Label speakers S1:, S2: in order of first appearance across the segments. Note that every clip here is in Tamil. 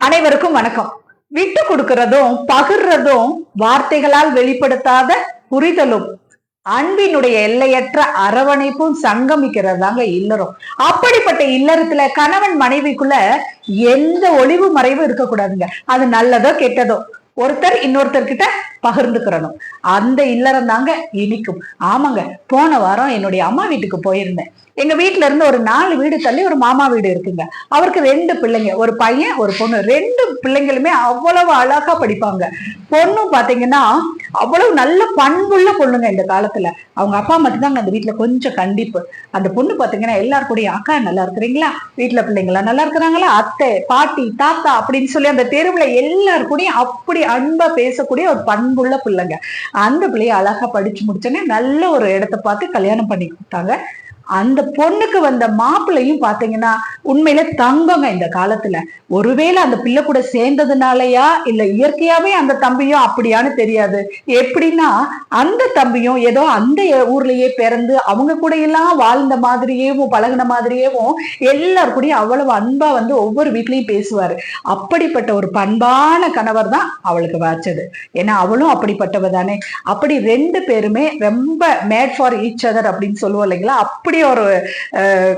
S1: அனைவருக்கும் வணக்கம். விட்டு கொடுக்கிறதும் பகிர்றதும் வார்த்தைகளால் வெளிப்படுத்தாத புரிதலும் அன்பினுடைய எல்லையற்ற அரவணைப்பும் சங்கமிக்கிறதாங்க இல்லறம். அப்படிப்பட்ட இல்லறத்துல கணவன் மனைவிக்குள்ள எந்த ஒளிவு மறைவும் இருக்கக்கூடாதுங்க. அது நல்லதோ கெட்டதோ ஒருத்தர் இன்னொருத்தர்கிட்ட பகிர்ந்துக்கிறணும். அந்த இல்லறம் தாங்க இனிக்கும். ஆமாங்க, போன வாரம் என்னுடைய அம்மா வீட்டுக்கு போயிருந்தேன். எங்க வீட்டுல இருந்து ஒரு 4 வீடு தள்ளி ஒரு மாமா வீடு இருக்குங்க. அவருக்கு 2 பிள்ளைங்க, ஒரு பையன் ஒரு பொண்ணு. 2 பிள்ளைங்களுமே அவ்வளவு அழகா படிப்பாங்க. பொண்ணும் பாத்தீங்கன்னா அவ்வளவு நல்ல பண்புள்ள பொண்ணுங்க. இந்த காலத்துல அவங்க அப்பா மட்டும்தாங்க அந்த வீட்டுல கொஞ்சம் கண்டிப்பு. அந்த பொண்ணு பாத்தீங்கன்னா எல்லாரும் கூடயும், அக்கா நல்லா இருக்கிறீங்களா, வீட்டுல பிள்ளைங்களா நல்லா இருக்கிறாங்களா, அத்தை பாட்டி தாத்தா அப்படின்னு சொல்லி அந்த தெருவுல எல்லாரும் கூடயும் அப்படி அன்பா பேசக்கூடிய ஒரு பண்புள்ள பிள்ளைங்க. அந்த பிள்ளைய அழகா படிச்சு முடிச்சோன்னே நல்ல ஒரு இடத்த பார்த்து கல்யாணம் பண்ணி கொடுத்தாங்க. அந்த பொண்ணுக்கு வந்த மாப்பிள்ளையும் பாத்தீங்கன்னா உண்மையில தங்கங்க. இந்த காலத்துல ஒருவேளை அந்த பிள்ளை கூட சேர்ந்ததுனாலயா இல்ல இயற்கையாவே அந்த தம்பியும் அப்படியான்னு தெரியாது. எப்படின்னா அந்த தம்பியும் ஏதோ அந்த ஊர்லயே பிறந்து அவங்க கூட எல்லாம் வாழ்ந்த மாதிரியேவும் பழகின மாதிரியேவும் எல்லாரு கூடயும் அவ்வளவு அன்பா வந்து ஒவ்வொரு வீட்லயும் பேசுவாரு. அப்படிப்பட்ட ஒரு பண்பான கணவர் தான் அவளுக்கு வாச்சது. ஏன்னா அவளும் அப்படிப்பட்டவ தானே. அப்படி 2 பேருமே ரொம்ப மேட் ஃபார் ஈச் அதர் அப்படின்னு சொல்லுவோம் இல்லைங்களா, அப்படி ஒரு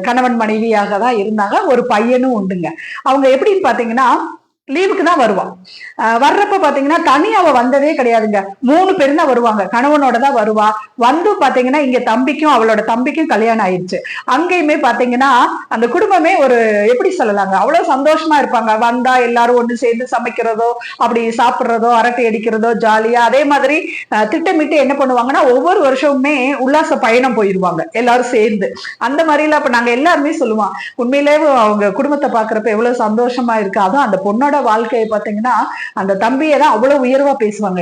S1: கணவன் மனைவியாக தான் இருந்தாங்க. ஒரு பையனும் உண்டுங்க. அவங்க எப்படின்னு பாத்தீங்கன்னா லீவுக்கு தான் வருவான். வர்றப்ப பாத்தீங்கன்னா தனி அவ வந்ததே கிடையாதுங்க. 3 பேரும் தான் வருவாங்க. கணவனோட தான் வருவா. வந்து பாத்தீங்கன்னா இங்க தம்பிக்கும் அவளோட தம்பிக்கும் கல்யாணம் ஆயிடுச்சு. அங்கேயுமே பாத்தீங்கன்னா அந்த குடும்பமே ஒரு எப்படி சொல்லலாங்க, அவ்வளவு சந்தோஷமா இருப்பாங்க. வந்தா எல்லாரும் ஒண்ணு சேர்ந்து சமைக்கிறதோ அப்படி சாப்பிடுறதோ அரட்டை அடிக்கிறதோ ஜாலியா. அதே மாதிரி திட்டமிட்டு என்ன பண்ணுவாங்கன்னா ஒவ்வொரு வருஷமுமே உல்லாச பயணம் போயிருவாங்க எல்லாரும் சேர்ந்து. அந்த மாதிரில அப்ப நாங்க எல்லாருமே சொல்லுவோம், உண்மையிலே அவங்க குடும்பத்தை பாக்குறப்ப எவ்வளவு சந்தோஷமா இருக்கு. அதுவும் அந்த பொண்ணோட வாழ்க்கையை பாத்தீங்கன்னா அந்த தம்பியை தான் அவ்வளவு உயர்வா பேசுவாங்க.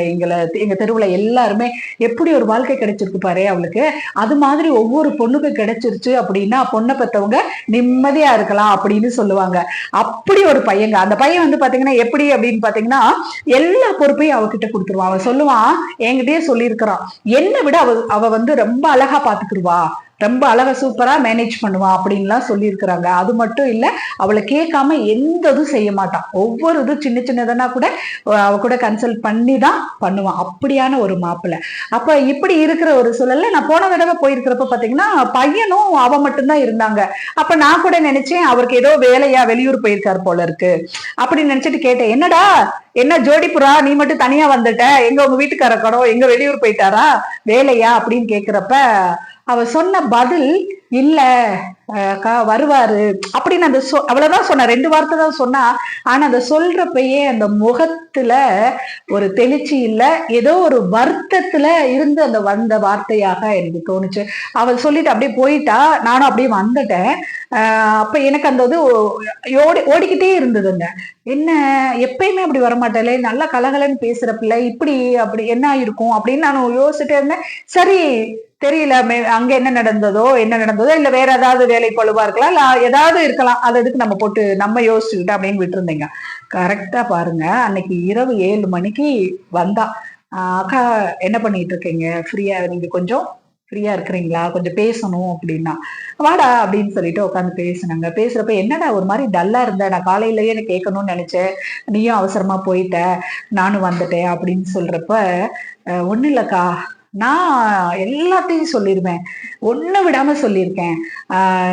S1: எங்க தெருவுல எல்லாருமே எப்படி ஒரு வாழ்க்கை கிடைச்சிருக்கு பாரு அவளுக்கு, அது மாதிரி ஒவ்வொரு பொண்ணுக்கு கிடைச்சிருச்சு அப்படின்னா பொண்ணை பெற்றவங்க நிம்மதியா இருக்கலாம் அப்படின்னு சொல்லுவாங்க. அப்படி ஒரு பையங்க. அந்த பையன் வந்து பாத்தீங்கன்னா எப்படி அப்படின்னு பாத்தீங்கன்னா எல்லா பொறுப்பையும் அவகிட்ட கொடுத்துருவான். அவன் சொல்லுவான், என்கிட்டயே சொல்லியிருக்கிறான், என்னை விட அவ வந்து ரொம்ப அழகா பாத்துக்கிடுவா, ரொம்ப அழகா சூப்பரா மேனேஜ் பண்ணுவான் அப்படின்லாம் சொல்லியிருக்கிறாங்க. அது மட்டும் இல்ல, அவளை கேட்காம எந்த இதுவும் செய்ய மாட்டான். ஒவ்வொரு இது சின்ன சின்னதுன்னா கூட அவ கூட கன்சல்ட் பண்ணி தான் பண்ணுவான். அப்படியான ஒரு மாப்பிள்ளை. அப்ப இப்படி இருக்கிற ஒரு சூழல்ல நான் போன தடவை போயிருக்கிறப்ப பாத்தீங்கன்னா பையனும் அவ மட்டும்தான் இருந்தாங்க. அப்ப நான் கூட நினைச்சேன் அவருக்கு ஏதோ வேலையா வெளியூர் போயிருக்காரு போல இருக்கு அப்படின்னு நினைச்சிட்டு கேட்டேன், என்னடா என்ன ஜோடிப்புறா நீ மட்டும் தனியா வந்துட்ட, எங்க உங்க வீட்டுக்கார கடம் எங்க வெளியூர் போயிட்டாரா வேலையா அப்படின்னு கேக்குறப்ப அவ சொன்ன பதில், இல்ல வருவாரு அப்படின்னு அந்த அவ்வளவுதான் சொன்ன. 2 வார்த்தை தான் சொன்னா. ஆனா அந்த சொல்றப்பயே அந்த முகத்துல ஒரு தெளிச்சி இல்ல, ஏதோ ஒரு வருத்தத்துல இருந்து அந்த வந்த வார்த்தையாக எனக்கு தோணுச்சு. அவள் சொல்லிட்டு அப்படியே போயிட்டா. நானும் அப்படியே வந்துட்டேன். அப்ப எனக்கு அந்த இது ஓடிக்கிட்டே இருந்ததுங்க. என்ன எப்பயுமே அப்படி வரமாட்டேலே, நல்லா கலகலன்னு பேசுற பிள்ளை இப்படி அப்படி என்ன இருக்கும் அப்படின்னு நான் யோசிச்சுட்டே இருந்தேன். சரி தெரியல, அங்க என்ன நடந்ததோ இல்ல வேற ஏதாவது வேலை பழுவா இருக்கலாம், இல்ல ஏதாவது இருக்கலாம், அது எதுக்கு நம்ம போட்டு நம்ம யோசிச்சுக்கிட்டு அப்படின்னு விட்டு இருந்தீங்க. கரெக்டா பாருங்க, அன்னைக்கு இரவு 7 மணிக்கு வந்தா. அக்கா என்ன பண்ணிட்டு இருக்கீங்க, ஃப்ரீயா நீங்க கொஞ்சம் ஃப்ரீயா இருக்கிறீங்களா, கொஞ்சம் பேசணும் அப்படின்னா, வாடா அப்படின்னு சொல்லிட்டு உட்காந்து பேசினாங்க. பேசுறப்ப என்னடா ஒரு மாதிரி டல்லா இருந்த, நான் காலையிலயே எனக்கு கேட்கணும்னு நினைச்சேன், நீயும் அவசரமா போயிட்ட, நானும் வந்துட்டேன் அப்படின்னு சொல்றப்ப, ஒண்ணு இல்லக்கா, நான் எல்லாத்தையும் சொல்லிருவேன், ஒண்ணு விடாம சொல்லியிருக்கேன்.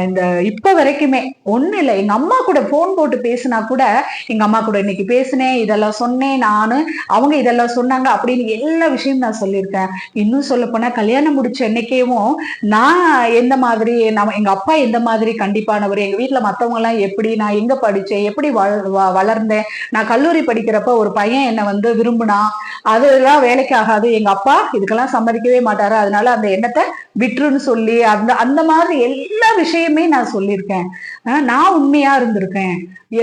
S1: இந்த இப்ப வரைக்குமே ஒண்ணு இல்லை, எங்க அம்மா கூட போன் போட்டு பேசினா கூட எங்க அம்மா கூட இன்னைக்கு பேசினேன், இதெல்லாம் சொன்னேன் நானு, அவங்க இதெல்லாம் சொன்னாங்க அப்படின்னு எல்லா விஷயமும் நான் சொல்லியிருக்கேன். இன்னும் சொல்ல போனா கல்யாணம் முடிச்ச என்னைக்கேவும் நான் எந்த மாதிரி, எங்க அப்பா எந்த மாதிரி கண்டிப்பானவர், எங்க வீட்டுல மத்தவங்க எல்லாம் எப்படி, நான் எங்க படிச்சேன், எப்படி வளர்ந்தேன், நான் கல்லூரி படிக்கிறப்ப ஒரு பையன் என்னை வந்து விரும்புனா, அதெல்லாம் வேலைக்கு ஆகாது, எங்க அப்பா இதுக்கெல்லாம் சம்மதிக்கவே மாட்டாரு, அதனால அந்த எண்ணத்தை விட்டுருன்னு சொல்லி அந்த அந்த மாதிரி எல்லா விஷயமே நான் சொல்லியிருக்கேன். நான் உண்மையா இருந்திருக்கேன்.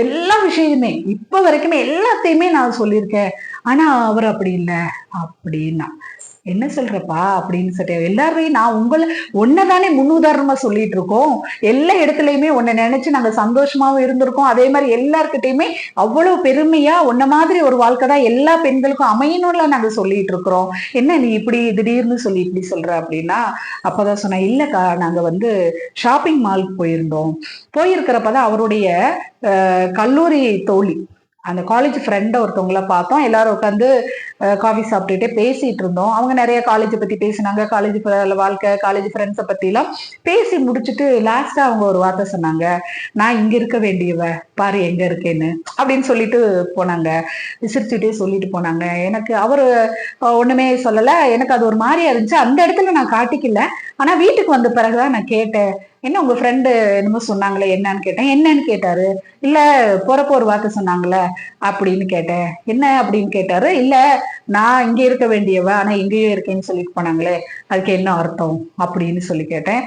S1: எல்லா விஷயமே இப்ப வரைக்குமே எல்லாத்தையுமே நான் சொல்லியிருக்கேன். ஆனா அவர் அப்படி இல்லை அப்படின்னா, என்ன சொல்றப்பா அப்படின்னு சொல்லிட்டு எல்லாரையும் நான் ஒன்னதானே முன்னுதாரணமா சொல்லிட்டு இருக்கோம். எல்லா இடத்துலயுமே உன்னை நினைச்சு நாங்க சந்தோஷமாவும் இருந்திருக்கோம். அதே மாதிரி எல்லார்கிட்டயுமே அவ்வளவு பெருமையா உன்ன மாதிரி ஒரு வாழ்க்கை தான் எல்லா பெண்களுக்கும் அமையணும்ல நாங்க சொல்லிட்டு இருக்கிறோம். என்ன நீ இப்படி திடீர்னு சொல்லி இப்படி சொல்ற அப்படின்னா, அப்பதான் சொன்னேன், இல்லக்கா நாங்க வந்து ஷாப்பிங் மாலுக்கு போயிருந்தோம். போயிருக்கிறப்பதான் அவருடைய கல்லூரி தோழி அந்த காலேஜ் ஃப்ரெண்டை ஒருத்தவங்கள பார்த்தோம். எல்லாரும் உட்காந்து காஃபி சாப்பிட்டுட்டே பேசிட்டு இருந்தோம். அவங்க நிறைய காலேஜை பத்தி பேசினாங்க, காலேஜ் வாழ்க்கை, காலேஜ் ஃப்ரெண்ட்ஸை பத்தி எல்லாம் பேசி முடிச்சுட்டு லாஸ்டா அவங்க ஒரு வார்த்தை சொன்னாங்க, நான் இங்க இருக்க வேண்டியவ, பாரு எங்க இருக்கேன்னு அப்படின்னு சொல்லிட்டு போனாங்க. சிரிச்சுட்டே சொல்லிட்டு போனாங்க. எனக்கு அவரு ஒண்ணுமே சொல்லல. எனக்கு அது ஒரு மாதிரியா இருந்துச்சு. அந்த இடத்துல நான் காட்டிக்கல. ஆனா வீட்டுக்கு வந்த பிறகுதான் நான் கேட்டேன், என்ன உங்க ஃப்ரெண்டு என்னமோ சொன்னாங்களே என்னன்னு கேட்டேன். என்னன்னு கேட்டாரு. இல்ல போறப்ப ஒரு வார்த்தை சொன்னாங்களே அப்படின்னு கேட்டேன். என்ன அப்படின்னு கேட்டாரு. இல்ல நான் இங்க இருக்க வேண்டியவ ஆனா இங்கேயும் இருக்கேன்னு சொல்லிட்டு போனாங்களே அதுக்கு என்ன அர்த்தம் அப்படின்னு சொல்லி கேட்டேன்.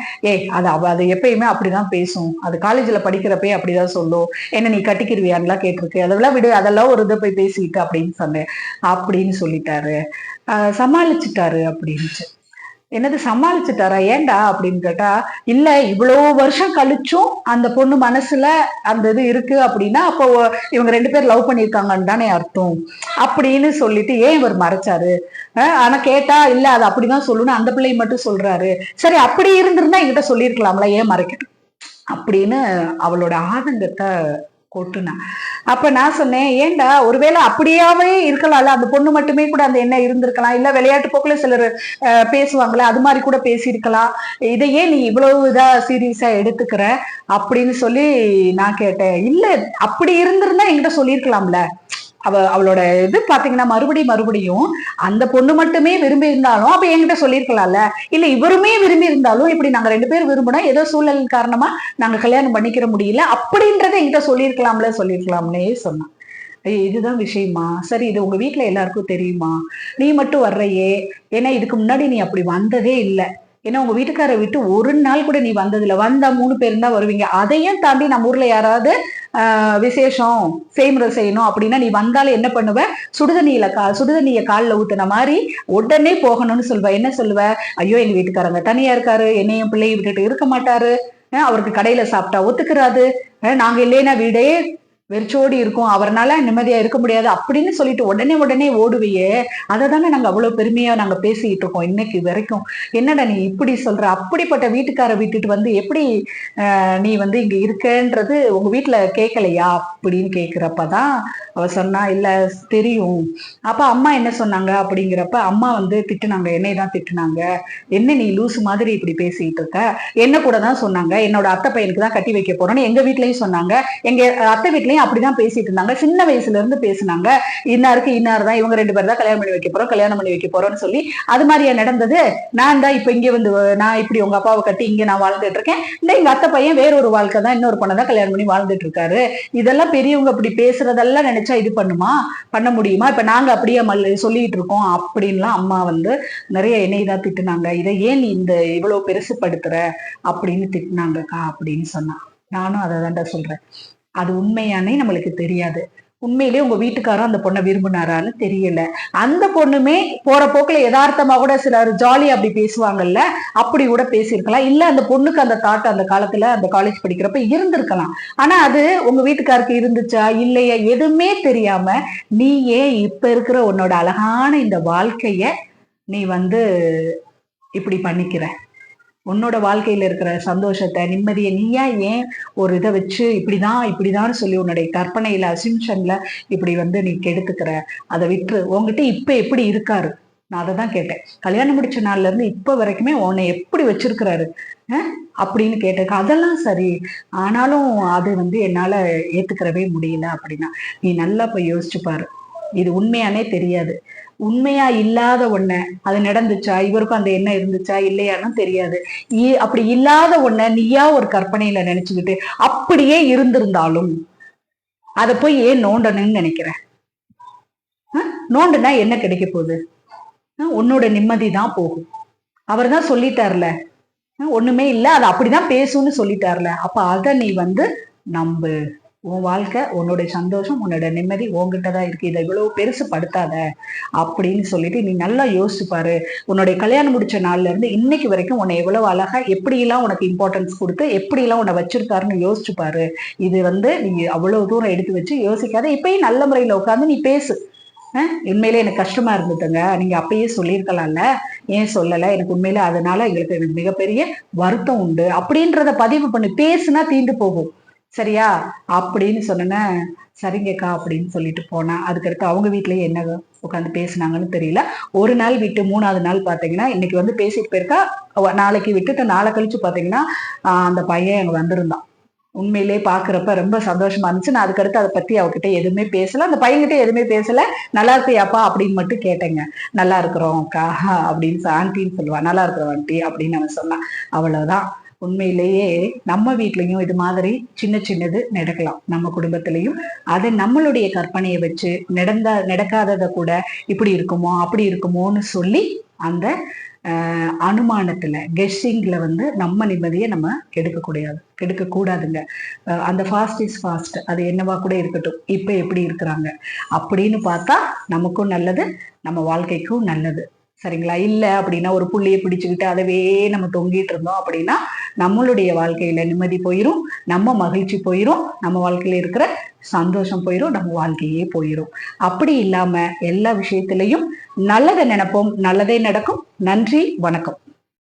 S1: அது எப்பயுமே அப்படிதான் பேசும், அது காலேஜ்ல படிக்கிறப்பே அப்படிதான் சொல்லும், என்ன நீ கட்டிக்கிருவியான்லாம் கேட்டிருக்கு, அதெல்லாம் விடு, அதெல்லாம் ஒரு இதை போய் பேசிக்கிட்டு அப்படின்னு சொன்னேன் அப்படின்னு சொல்லிட்டாரு. சமாளிச்சுட்டாரு அப்படின்னுச்சு. என்னது சமாளிச்சுட்டாரா, ஏண்டா அப்படின்னு கேட்டா, இல்ல இவ்வளவு வருஷம் கழிச்சும் அந்த பொண்ணு மனசுல அந்த இது இருக்கு அப்படின்னா அப்போ இவங்க 2 பேர் லவ் பண்ணிருக்காங்கன்னு தானே அர்த்தம் அப்படின்னு சொல்லிட்டு ஏன் இவர் மறைச்சாரு. ஆனா கேட்டா இல்ல அது அப்படிதான் சொல்லணும், அந்த பிள்ளை மட்டும் சொல்றாரு. சரி அப்படி இருந்திருந்தா என்கிட்ட சொல்லியிருக்கலாம்ல, ஏன் மறைக்கட்டும் அப்படின்னு அவளோட ஆதங்கத்தை கொட்டுனா. அப்ப நான் சொன்னேன், ஏண்டா ஒருவேளை அப்படியாவே இருக்கலாம்ல, அந்த பொண்ணு மட்டுமே கூட அந்த என்ன இருந்திருக்கலாம், இல்ல விளையாட்டு போக்குல சிலர் பேசுவாங்களே அது மாதிரி கூட பேசியிருக்கலாம், இதையே நீ இவ்வளவு இதா சீரியஸா எடுத்துக்கிற அப்படின்னு சொல்லி நான் கேட்டேன். இல்ல அப்படி இருந்திருந்தா என்கிட்ட சொல்லியிருக்கலாம்ல. அவளோட இது பாத்தீங்கன்னா மறுபடியும் அந்த பொண்ணு மட்டுமே விரும்பி இருந்தாலும் அப்ப என்கிட்ட சொல்லியிருக்கலாம்ல, இல்ல இவருமே விரும்பி இருந்தாலும் இப்படி நாங்க 2 பேரும் விரும்பினா ஏதோ சூழல் காரணமா நாங்க கல்யாணம் பண்ணிக்கிற முடியல அப்படின்றத என்கிட்ட சொல்லியிருக்கலாம்னே சொன்னான். இதுதான் விஷயமா, சரி இது உங்க வீட்டுல எல்லாருக்கும் தெரியுமா, நீ மட்டும் வர்றையே, ஏன்னா இதுக்கு முன்னாடி நீ அப்படி வந்ததே இல்லை, ஏன்னா உங்க வீட்டுக்காரை விட்டு ஒரு நாள் கூட நீ வந்ததில்ல, வந்தா 3 பேரும் தான் வருவீங்க, அதையும் தாண்டி நம்ம ஊர்ல யாராவது விசேஷம் செய்முறை செய்யணும் அப்படின்னா நீ வந்தாலும் என்ன பண்ணுவ, சுடுதண்ணிய காலில் ஊத்துன மாதிரி உடனே போகணும்னு சொல்வ. என்ன சொல்லுவ, ஐயோ எங்க வீட்டுக்காரங்க தனியா இருக்காரு, என்னையும் பிள்ளையை விட்டுட்டு இருக்க மாட்டாரு, அவருக்கு கடையில சாப்பிட்டா ஒத்துக்கிறாது, நாங்க இல்லைன்னா வீடே வெறிச்சோடி இருக்கும், அவர்னால நிம்மதியா இருக்க முடியாது அப்படின்னு சொல்லிட்டு உடனே ஓடுவையே, அதை தானே நாங்க அவ்வளவு பெருமையா நாங்க பேசிக்கிட்டு இருக்கோம் இன்னைக்கு வரைக்கும். என்னடா நீ இப்படி சொல்ற, அப்படிப்பட்ட வீட்டுக்கார விட்டுட்டு வந்து எப்படி நீ வந்து இங்க இருக்கன்றது உங்க வீட்டுல கேட்கலையா அப்படின்னு கேக்குறப்பதான் அவ சொன்னா, இல்ல தெரியும். அப்ப அம்மா என்ன சொன்னாங்க அப்படிங்கிறப்ப அம்மா வந்து திட்டுனாங்க, என்னையதான் திட்டுனாங்க, என்ன நீ லூசு மாதிரி இப்படி பேசிட்டு இருக்க, என்ன கூட தான் சொன்னாங்க என்னோட அத்தை பையனுக்கு தான் கட்டி வைக்க போறோம்னு எங்க வீட்லயும் சொன்னாங்க, எங்க அத்தை வீட்லயும் அப்படிதான் பேசிட்டு இருந்தாங்க, சின்ன வயசுல இருந்து பேசினாங்க, இன்னாருக்கு இன்னார்தான், இவங்க 2 பேர் தான் கல்யாணம் பண்ணி வைக்க போறோம்னு சொல்லி அது மாதிரியா நடந்தது. நான் தான் இப்ப இங்க வந்து நான் இப்படி உங்க அப்பாவை கட்டி இங்க நான் வாழ்ந்துட்டு இருக்கேன், இந்த எங்க அத்தை பையன் வேற ஒரு வாழ்க்கை தான், இன்னொரு பொண்ணை தான் கல்யாணம் பண்ணி வாழ்ந்துட்டு இருக்காரு, இதெல்லாம் பெரியவங்க அப்படி பேசுறதெல்லாம் நினைச்சா இது பண்ண முடியுமா, இப்ப நாங்க அப்படியே சொல்லிட்டு இருக்கோம் அப்படின்லாம் அம்மா வந்து நிறைய என்னைதான் திட்டுனாங்க, இதை ஏன் நீ இந்த இவ்வளவு பெருசுப்படுத்துற அப்படின்னு திட்டினாங்கக்கா அப்படின்னு சொன்னா. நானும் அதை தான்டா சொல்றேன், அது உண்மையானே நம்மளுக்கு தெரியாது, உண்மையிலேயே உங்க வீட்டுக்காரரும் அந்த பொண்ணை விரும்பினாரான்னு தெரியல, அந்த பொண்ணுமே போற போக்குல யதார்த்தமா கூட சிலர் ஜாலியா அப்படி பேசுவாங்கல்ல, அப்படி கூட பேசியிருக்கலாம், இல்ல அந்த பொண்ணுக்கு அந்த தாட் அந்த காலத்துல அந்த காலேஜ் படிக்கிறப்ப இருந்திருக்கலாம், ஆனா அது உங்க வீட்டுக்காருக்கு இருந்துச்சா இல்லையா எதுவுமே தெரியாம நீ ஏன் இப்ப இருக்கிற உன்னோட அழகான இந்த வாழ்க்கைய நீ வந்து இப்படி பண்ணிக்கிற, உன்னோட வாழ்க்கையில இருக்கிற சந்தோஷத்தை நிம்மதியை நீயா ஏன் ஒரு இதை வச்சு இப்படிதான் சொல்லி உன்னுடைய கற்பனையில அசிம்ஷன்ல இப்படி வந்து நீ கெடுத்துக்கிற, அதை விட்டு உங்ககிட்ட இப்ப எப்படி இருக்காரு, நான் அதை தான் கேட்டேன், கல்யாணம் முடிச்ச நாள்ல இருந்து இப்ப வரைக்குமே உன்னை எப்படி வச்சிருக்கிறாரு அப்படின்னு கேட்டிருக்க, அதெல்லாம் சரி, ஆனாலும் அது வந்து என்னால ஏத்துக்கிறவே முடியல அப்படின்னா, நீ நல்லா போய் யோசிச்சு பாரு, இது உண்மையானே தெரியாது, உண்மையா இல்லாத ஒண்ண அது நடந்துச்சா, இவருக்கும் அந்த எண்ணம் இருந்துச்சா இல்லையான்னு தெரியாது, அப்படி இல்லாத ஒண்ண நீயா ஒரு கற்பனையில நினைச்சுக்கிட்டு அப்படியே இருந்திருந்தாலும் அதை போய் ஏன் நோண்டணும்னு நினைக்கிறேன், நோண்டுனா என்ன கிடைக்க போகுது, உன்னோட நிம்மதி தான் போகும், அவர் தான் சொல்லிட்டார்ல ஒண்ணுமே இல்ல அது அப்படிதான் பேசும்னு சொல்லிட்டார்ல, அப்ப அதை நீ வந்து நம்பு, உன் வாழ்க்கை உன்னோட சந்தோஷம் உன்னோட நிம்மதி உன்கிட்டதான் இருக்கு, இதை இவ்வளவு பெருசு படுத்தாத அப்படின்னு சொல்லிட்டு நீ நல்லா யோசிச்சு பாரு, உன்னுடைய கல்யாணம் முடிச்ச நாள்ல இருந்து இன்னைக்கு வரைக்கும் உன்னை எவ்வளவு அழகா எப்படி எல்லாம் உனக்கு இம்பார்ட்டன்ஸ் கொடுத்து எப்படி எல்லாம் உன்னை வச்சிருக்காருன்னு யோசிச்சு பாரு, இது வந்து நீ அவ்வளவு தூரம் எடுத்து வச்சு யோசிக்காத, இப்பயும் நல்ல முறையில உட்காந்து நீ பேசு, உண்மையிலே எனக்கு கஷ்டமா இருந்துட்டுங்க, நீங்க அப்பயே சொல்லியிருக்கலாம்ல, ஏன் சொல்லல, எனக்கு உண்மையில அதனால எங்களுக்கு மிகப்பெரிய வருத்தம் உண்டு அப்படின்றத பதிவு பண்ணி பேசுனா தீண்டு போகும், சரியா அப்படின்னு சொன்ன, சரிங்கக்கா அப்படின்னு சொல்லிட்டு போனா. அதுக்கடுத்து அவங்க வீட்லயே என்ன உட்காந்து பேசினாங்கன்னு தெரியல. ஒரு நாள் விட்டு 3வது நாள் பாத்தீங்கன்னா, இன்னைக்கு வந்து பேசிட்டு போயிருக்கா. நாளைக்கு விட்டுட்டு நாளை கழிச்சு பாத்தீங்கன்னா அந்த பையன் அங்க வந்திருந்தான். உண்மையிலே பாக்குறப்ப ரொம்ப சந்தோஷமா இருந்துச்சு. நான் அதுக்கடுத்து அதை பத்தி அவகிட்ட எதுவுமே பேசல. அந்த பையன்கிட்ட எதுவுமே பேசல. நல்லா இருக்கியாப்பா அப்படின்னு மட்டும் கேட்டேங்க. நல்லா இருக்கிறோம் அக்கா அப்படின்னு ஆண்டின்னு சொல்லுவா. நல்லா இருக்கிறோம் ஆண்டி அப்படின்னு அவன் சொன்னான். அவ்வளவுதான். உண்மையிலேயே நம்ம வீட்லயும் இது மாதிரி சின்ன சின்னது நடக்கலாம். நம்ம குடும்பத்திலையும் அது நம்மளுடைய கற்பனையை வச்சு நடக்காததை கூட இப்படி இருக்குமோ அப்படி இருக்குமோன்னு சொல்லி அந்த அனுமானத்துல கெஸ்ஸிங்ல வந்து நம்ம நிம்மதியை நம்ம கெடுக்க கூடாதுங்க. அந்த ஃபாஸ்ட் இஸ் ஃபாஸ்ட், அது என்னவா கூட இருக்கட்டும், இப்ப எப்படி இருக்கிறாங்க அப்படின்னு பார்த்தா நமக்கும் நல்லது, நம்ம வாழ்க்கைக்கும் நல்லது. சரிங்களா? இல்ல அப்படின்னா ஒரு புள்ளியை பிடிச்சுக்கிட்டு அதவே நம்ம தொங்கிட்டு இருந்தோம் அப்படின்னா நம்மளுடைய வாழ்க்கையில நிம்மதி போயிரும், நம்ம மகிழ்ச்சி போயிரும், நம்ம வாழ்க்கையில இருக்கிற சந்தோஷம் போயிரும், நம்ம வாழ்க்கையே போயிரும். அப்படி இல்லாம எல்லா விஷயத்திலையும் நல்லதை நினைப்போம், நல்லதே நடக்கும். நன்றி, வணக்கம்.